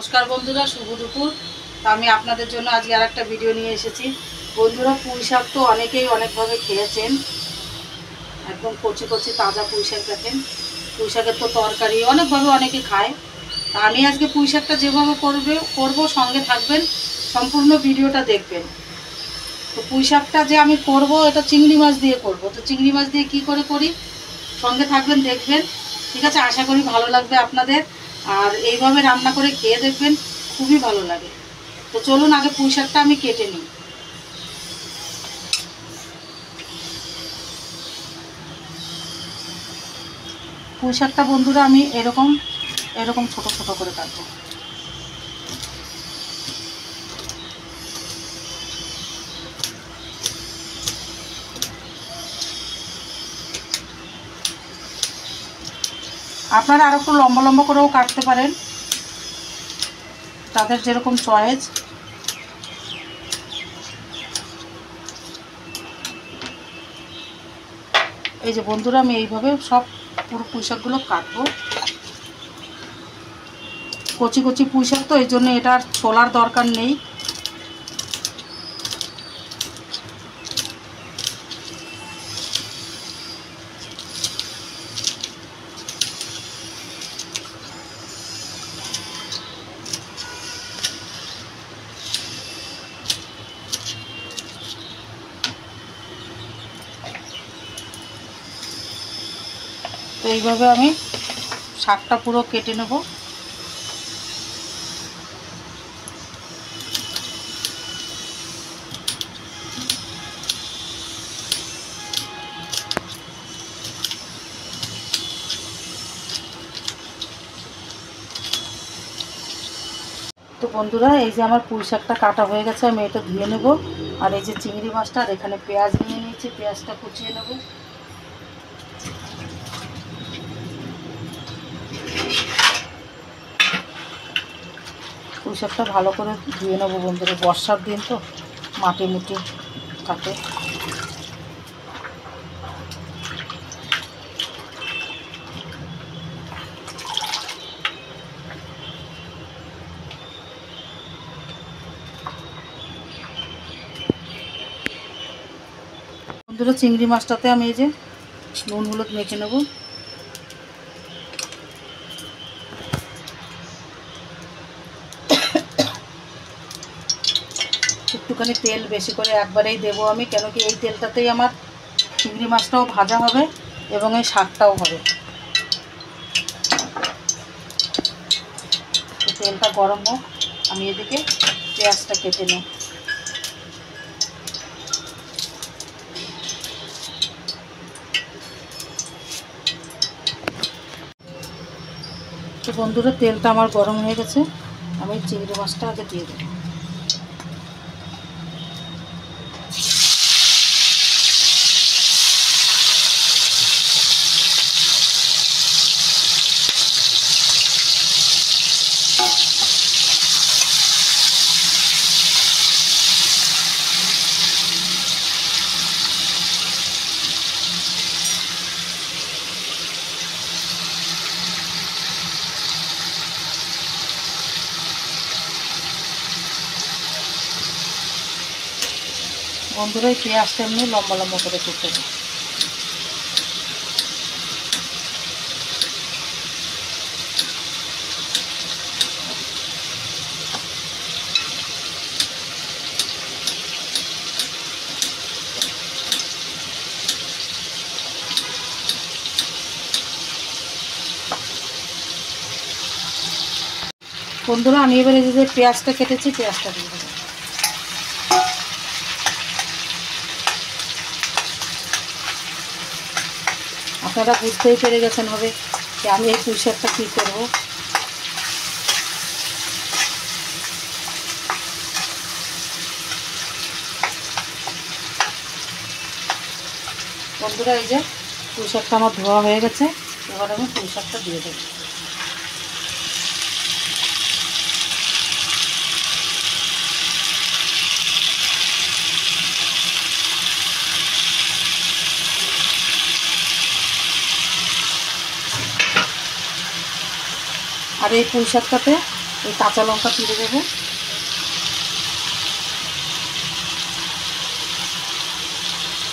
নমস্কার বন্ধুরা, শুভ দুপুর। তো আমি আপনাদের জন্য আজকে আর একটা ভিডিও নিয়ে এসেছি। বন্ধুরা, পুঁই শাক তো অনেকেই অনেকভাবে খেয়েছেন। একদম কচি কচি তাজা পুঁই শাক দেখেন। পুঁই শাকের তো তরকারি অনেকভাবে অনেকে খায়। তা আমি আজকে পুঁই শাকটা যেভাবে করবো সঙ্গে থাকবেন, সম্পূর্ণ ভিডিওটা দেখবেন। তো পুঁই শাকটা যে আমি করব এটা চিংড়ি মাছ দিয়ে করব। তো চিংড়ি মাছ দিয়ে কি করে করি সঙ্গে থাকবেন, দেখবেন। ঠিক আছে, আশা করি ভালো লাগবে আপনাদের। আর এইভাবে রান্না করে খেয়ে দেখবেন, খুবই ভালো লাগে। তো চলুন আগে পুঁই শাকটা আমি কেটে নিই। পুঁই শাকটা বন্ধুরা আমি এরকম এরকম ছোট ছোট করে কাটবো। আপনারা আরও একটু লম্বা লম্বা করেও কাটতে পারেন, তাদের যেরকম চয়েস। এই যে বন্ধুরা, আমি এইভাবে সব পুরো পুঁই শাকগুলো কাটবো। কচি কচি পুঁই শাক তো, এই জন্য এটা আর ছোলার দরকার নেই। তো এইভাবে আমি শাকটা পুরো কেটে নেব। তো বন্ধুরা, এই যে আমার পুঁই শাকটা কাটা হয়ে গেছে, আমি এটা ধুয়ে নেব। আর এই যে চিংড়ি মাছটা, আর এখানে পেঁয়াজ নিয়ে নিয়েছি, পেঁয়াজটা কুচিয়ে নেব। পুঁই শাকটা ভালো করে ধুয়ে নেবো বন্ধুরা, বর্ষার দিন তো মাটি মুটি থাকে। বন্ধুরা, চিংড়ি মাছটাতে আমি এই যে নুন হলুদ মেখে নেব। একটুখানি তেল বেশি করে একবারেই দেবো আমি, কেন কি এই তেলটাতেই আমার চিংড়ি মাছটাও ভাজা হবে এবং এই শাকটাও হবে। তেলটা গরম হোক, আমি এদিকে পেঁয়াজটা কেটে নিই। তো বন্ধুরা, তেলটা আমার গরম হয়ে গেছে, আমি চিংড়ি মাছটা আগে দিয়ে দেবো। বন্ধুরা, এই পেঁয়াজটা এমনি লম্বা লম্বা করে কুটতে হবে। বন্ধুরা, আমি এবারে যে পেঁয়াজটা কেটেছি, পেঁয়াজটা দিয়ে দেবো। আপনারা বুঝতেই পেরে গেছেন হবে যে আমি এই পুঁই শাকটা কী করবো। বন্ধুরা, এই যে পুঁই শাকটা আমার ধোয়া হয়ে গেছে, এবার আমি পুঁই শাকটা দিয়ে দেবো। আর এই পুঁই শাকটাতে এই কাঁচা লঙ্কা চিড়ে দেবো।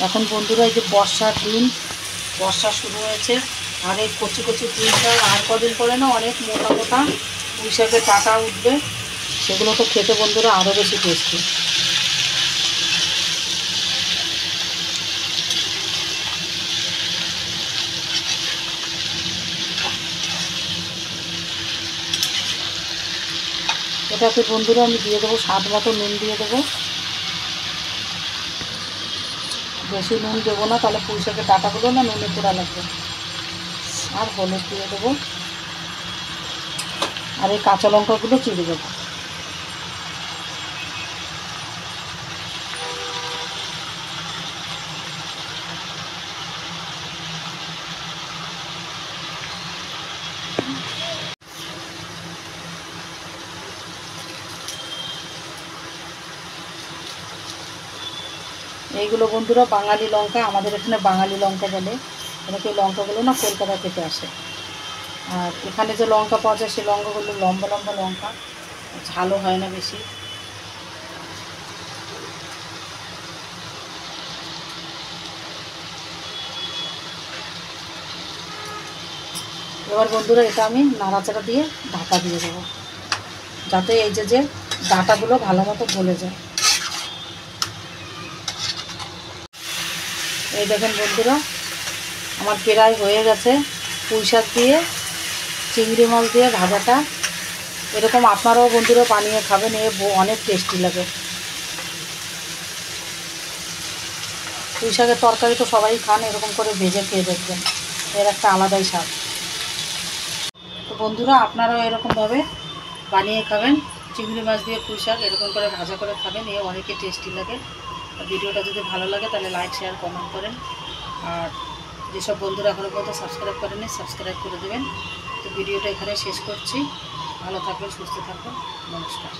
এখন বন্ধুরা এই যে বর্ষার দিন, বর্ষা শুরু হয়েছে, আর এই কচি কচি পুঁই শাক আর কদিন পরে না অনেক মোটা মোটা পুঁই শাকের টাকা উঠবে, সেগুলো তো খেতে বন্ধুরা আরও বেশি টেস্টি। এটাতে বন্ধুরা আমি দিয়ে দেবো স্বাদ মতো নুন দিয়ে দেবো। বেশি নুন দেবো না, তাহলে পুঁই শাকের ডাঁটাগুলো না নুনে পোড়া লাগবে। আর হলুদ দিয়ে দেবো, আর এই কাঁচা লঙ্কাগুলো চিড়ে দেবো। এইগুলো বন্ধুরা বাঙালি লঙ্কা, আমাদের এখানে বাঙালি লঙ্কা বলে। অনেকে এই লঙ্কাগুলো না কলকাতা থেকে আসে। আর এখানে যে লঙ্কা পাওয়া যায় সেই লঙ্কাগুলো লম্বা লম্বা লঙ্কা, ঝালও হয় না বেশি। এবার বন্ধুরা এটা আমি নাড়াচাড়া দিয়ে ঢাকা দিয়ে দেবো, যাতে এই যে ডাঁটাগুলো ভালো মতো গলে যায়। এই দেখেন বন্ধুরা আমার প্রায় হয়ে গেছে পুঁই শাক দিয়ে চিংড়ি মাছ দিয়ে ভাজাটা। এরকম আপনারাও বন্ধুরা বানিয়ে খাবেন, অনেক টেস্টি লাগে। পুঁই শাকের তরকারি তো সবাই খান, এরকম করে ভেজে খেয়ে দেখবেন, এর একটা আলাদাই স্বাদ। তো বন্ধুরা আপনারাও এরকমভাবে বানিয়ে খাবেন, চিংড়ি মাছ দিয়ে পুঁই শাক এরকম করে ভাজা করে খাবেন, অনেকই টেস্টি লাগে। ভিডিওটা যদি ভালো লাগে তাহলে লাইক শেয়ার কমেন্ট করেন, আর যেসব বন্ধুরা এখনও পর্যন্ত সাবস্ক্রাইব করেনি সাবস্ক্রাইব করে দেবেন। তো ভিডিওটা এখানে শেষ করছি। ভালো থাকবেন, সুস্থ থাকবেন, নমস্কার।